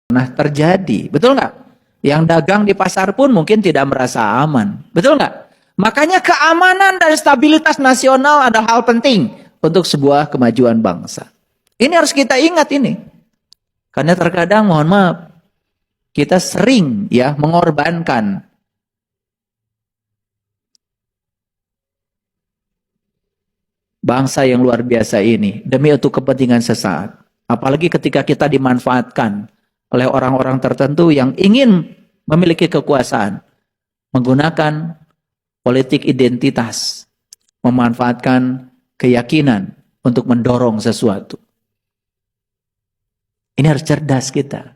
pernah terjadi. Betul nggak? Yang dagang di pasar pun mungkin tidak merasa aman. Betul nggak? Makanya keamanan dan stabilitas nasional adalah hal penting untuk sebuah kemajuan bangsa. Ini harus kita ingat ini. Karena terkadang, mohon maaf, kita sering ya mengorbankan bangsa yang luar biasa ini demi untuk kepentingan sesaat. Apalagi ketika kita dimanfaatkan oleh orang-orang tertentu yang ingin memiliki kekuasaan, menggunakan politik identitas, memanfaatkan keyakinan untuk mendorong sesuatu. Ini harus cerdas kita.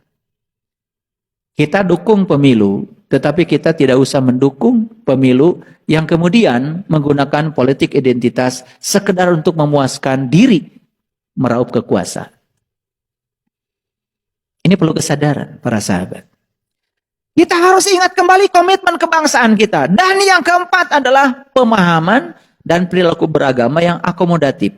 Kita dukung pemilu, tetapi kita tidak usah mendukung pemilu yang kemudian menggunakan politik identitas sekedar untuk memuaskan diri, meraup kekuasaan. Ini perlu kesadaran para sahabat. Kita harus ingat kembali komitmen kebangsaan kita. Dan yang keempat adalah pemahaman dan perilaku beragama yang akomodatif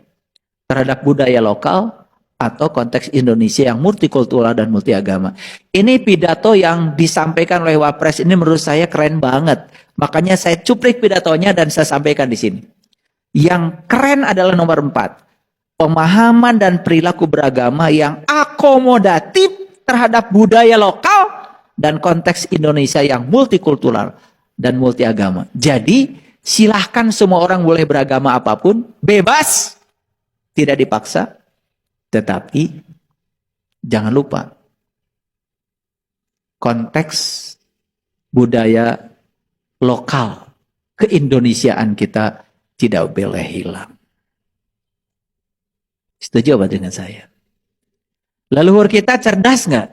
terhadap budaya lokal atau konteks Indonesia yang multikultural dan multiagama. Ini pidato yang disampaikan oleh Wapres ini menurut saya keren banget. Makanya saya cuplik pidatonya dan saya sampaikan di sini. Yang keren adalah nomor 4. Pemahaman dan perilaku beragama yang akomodatif terhadap budaya lokal dan konteks Indonesia yang multikultural dan multiagama. Jadi silahkan semua orang boleh beragama apapun, bebas, tidak dipaksa. Tetapi jangan lupa konteks budaya lokal keindonesiaan kita tidak boleh hilang. Setuju apa dengan saya? Leluhur kita cerdas nggak?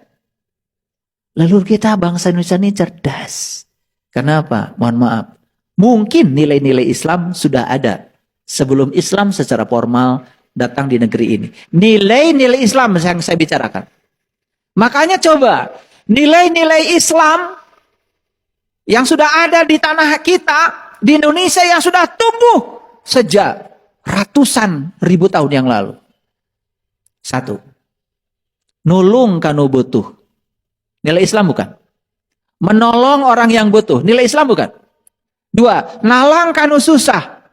Leluhur kita bangsa Indonesia ini cerdas. Kenapa? Mohon maaf. Mungkin nilai-nilai Islam sudah ada sebelum Islam secara formal datang di negeri ini. Nilai-nilai Islam yang saya bicarakan. Makanya coba, nilai-nilai Islam yang sudah ada di tanah kita, di Indonesia yang sudah tumbuh sejak ratusan ribu tahun yang lalu. 1. Nulung kanu butuh. Nilai Islam bukan? Menolong orang yang butuh. Nilai Islam bukan? 2. Nalang kanu susah.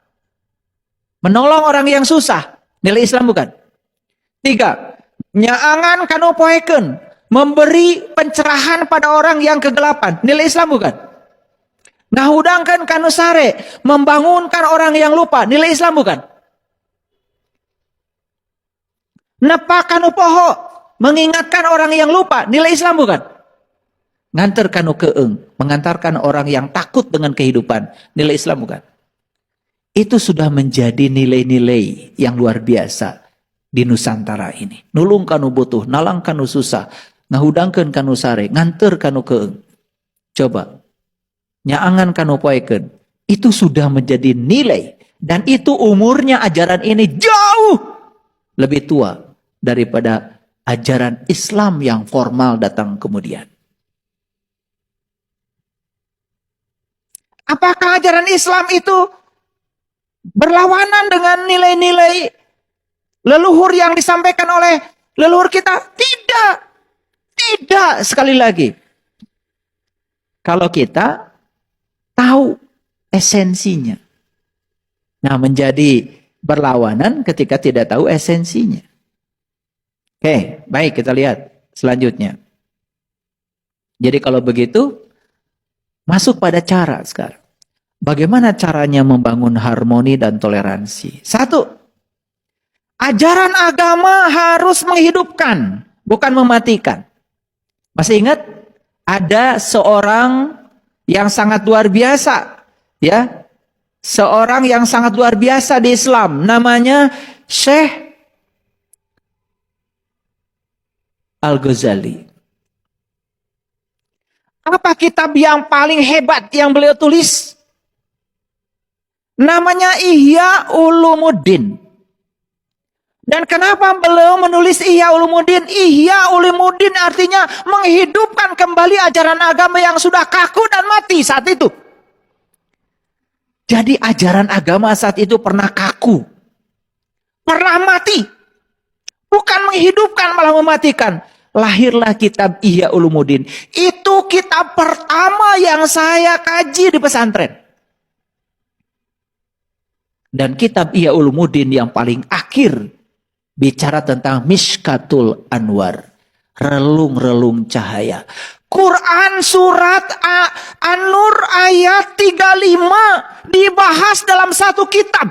Menolong orang yang susah. Nilai Islam bukan? 3. Nyaangan kanu poeken. Memberi pencerahan pada orang yang kegelapan. Nilai Islam bukan? Ngahudangkan kanu sare. Membangunkan orang yang lupa. Nilai Islam bukan? Nepa kanu poho. Mengingatkan orang yang lupa. Nilai Islam bukan? Ngantar kanu keeng. Mengantarkan orang yang takut dengan kehidupan. Nilai Islam bukan? Itu sudah menjadi nilai-nilai yang luar biasa di Nusantara ini. Nulung kanu butuh, nalang kanu susah, ngahudangkeun kanu sare, nganter kanu keeng. Coba, nyaangan kanu poeken. Itu sudah menjadi nilai. Dan itu umurnya ajaran ini jauh lebih tua daripada ajaran Islam yang formal datang kemudian. Apakah ajaran Islam itu berlawanan dengan nilai-nilai leluhur yang disampaikan oleh leluhur kita? Tidak. Tidak, sekali lagi. Kalau kita tahu esensinya. Nah, menjadi berlawanan ketika tidak tahu esensinya. Oke, baik, kita lihat selanjutnya. Jadi kalau begitu, masuk pada cara sekarang. Bagaimana caranya membangun harmoni dan toleransi? 1. Ajaran agama harus menghidupkan, bukan mematikan. Masih ingat? Ada seorang yang sangat luar biasa, ya, seorang yang sangat luar biasa di Islam, namanya Syekh Al-Ghazali. Apa kitab yang paling hebat yang beliau tulis? Namanya Ihya Ulumuddin. Dan kenapa beliau menulis Ihya Ulumuddin? Ihya Ulumuddin artinya menghidupkan kembali ajaran agama yang sudah kaku dan mati saat itu. Jadi ajaran agama saat itu pernah kaku. Pernah mati. Bukan menghidupkan, malah mematikan. lahirlah kitab Ihya Ulumuddin. Itu kitab pertama yang saya kaji di pesantren. Dan kitab Ihya Ulumuddin yang paling akhir bicara tentang Mishkatul Anwar, relung-relung cahaya. Quran surat An-Nur ayat 35 dibahas dalam satu kitab.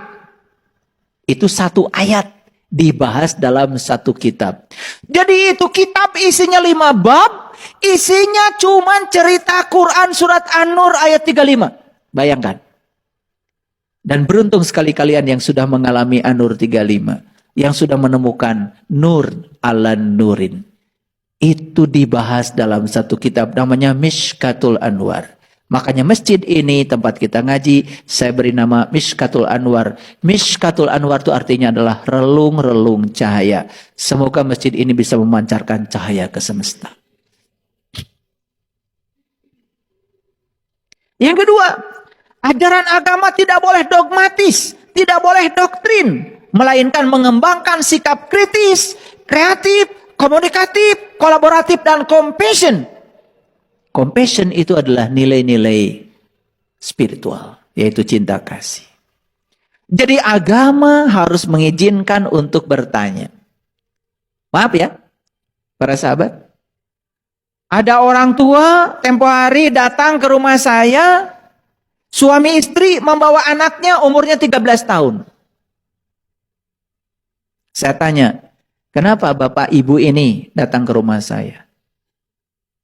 Itu satu ayat dibahas dalam satu kitab. Jadi itu kitab isinya 5 bab, isinya cuman cerita Quran surat An-Nur ayat 35. Bayangkan. Dan beruntung sekali kalian yang sudah mengalami An-Nur 35. Yang sudah menemukan Nur ala Nurin. Itu dibahas dalam satu kitab namanya Mishkatul Anwar. Makanya masjid ini tempat kita ngaji, saya beri nama Mishkatul Anwar. Mishkatul Anwar itu artinya adalah relung-relung cahaya. Semoga masjid ini bisa memancarkan cahaya ke semesta. Yang kedua, ajaran agama tidak boleh dogmatis, tidak boleh doktrin, melainkan mengembangkan sikap kritis, kreatif, komunikatif, kolaboratif, dan compassion. Compassion itu adalah nilai-nilai spiritual, yaitu cinta kasih. Jadi agama harus mengizinkan untuk bertanya. Maaf ya, para sahabat. Ada orang tua tempo hari datang ke rumah saya, suami istri membawa anaknya umurnya 13 tahun. Saya tanya, kenapa bapak ibu ini datang ke rumah saya?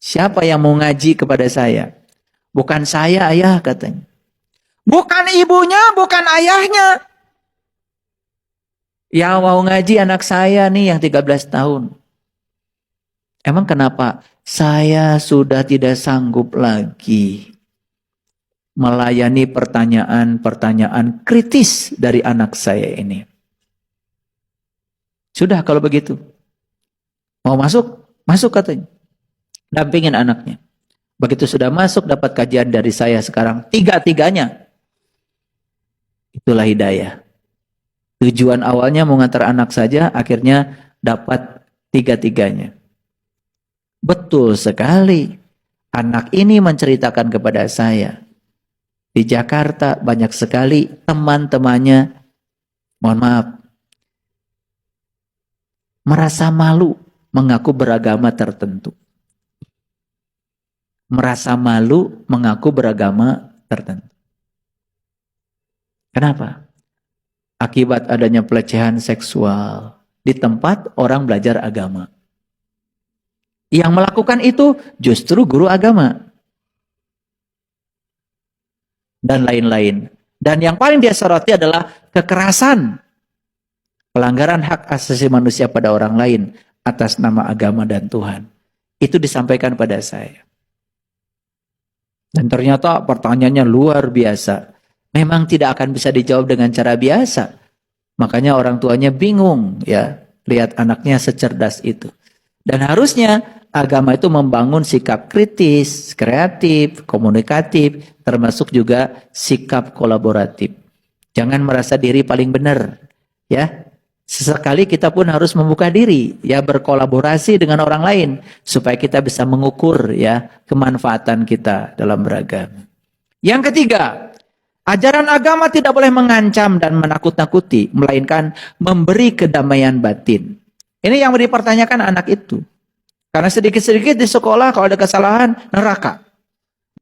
Siapa yang mau ngaji kepada saya? Bukan saya, ayah, katanya. Bukan ibunya, bukan ayahnya. Yang mau ngaji anak saya nih yang 13 tahun. Emang kenapa? Saya sudah tidak sanggup lagi melayani pertanyaan-pertanyaan kritis dari anak saya ini. Sudah kalau begitu. Mau masuk? Masuk katanya. Dampingin anaknya. Begitu sudah masuk dapat kajian dari saya sekarang. Tiga-tiganya. Itulah hidayah. Tujuan awalnya mau ngantar anak saja. Akhirnya dapat tiga-tiganya. Betul sekali. Anak ini menceritakan kepada saya. Di Jakarta banyak sekali teman-temannya. Mohon maaf. Merasa malu mengaku beragama tertentu. Merasa malu mengaku beragama tertentu. Kenapa? Akibat adanya pelecehan seksual di tempat orang belajar agama. Yang melakukan itu justru guru agama. Dan lain-lain. Dan yang paling dia soroti adalah kekerasan. Pelanggaran hak asasi manusia pada orang lain atas nama agama dan Tuhan. Itu disampaikan pada saya. Dan ternyata pertanyaannya luar biasa. Memang tidak akan bisa dijawab dengan cara biasa. Makanya orang tuanya bingung ya. Lihat anaknya secerdas itu. Dan harusnya agama itu membangun sikap kritis, kreatif, komunikatif. Termasuk juga sikap kolaboratif. Jangan merasa diri paling benar. Ya. Sesekali kita pun harus membuka diri, ya, berkolaborasi dengan orang lain supaya kita bisa mengukur ya kemanfaatan kita dalam beragama. Yang ketiga, ajaran agama tidak boleh mengancam dan menakut-nakuti, melainkan memberi kedamaian batin. Ini yang dipertanyakan anak itu. Karena sedikit-sedikit di sekolah kalau ada kesalahan neraka.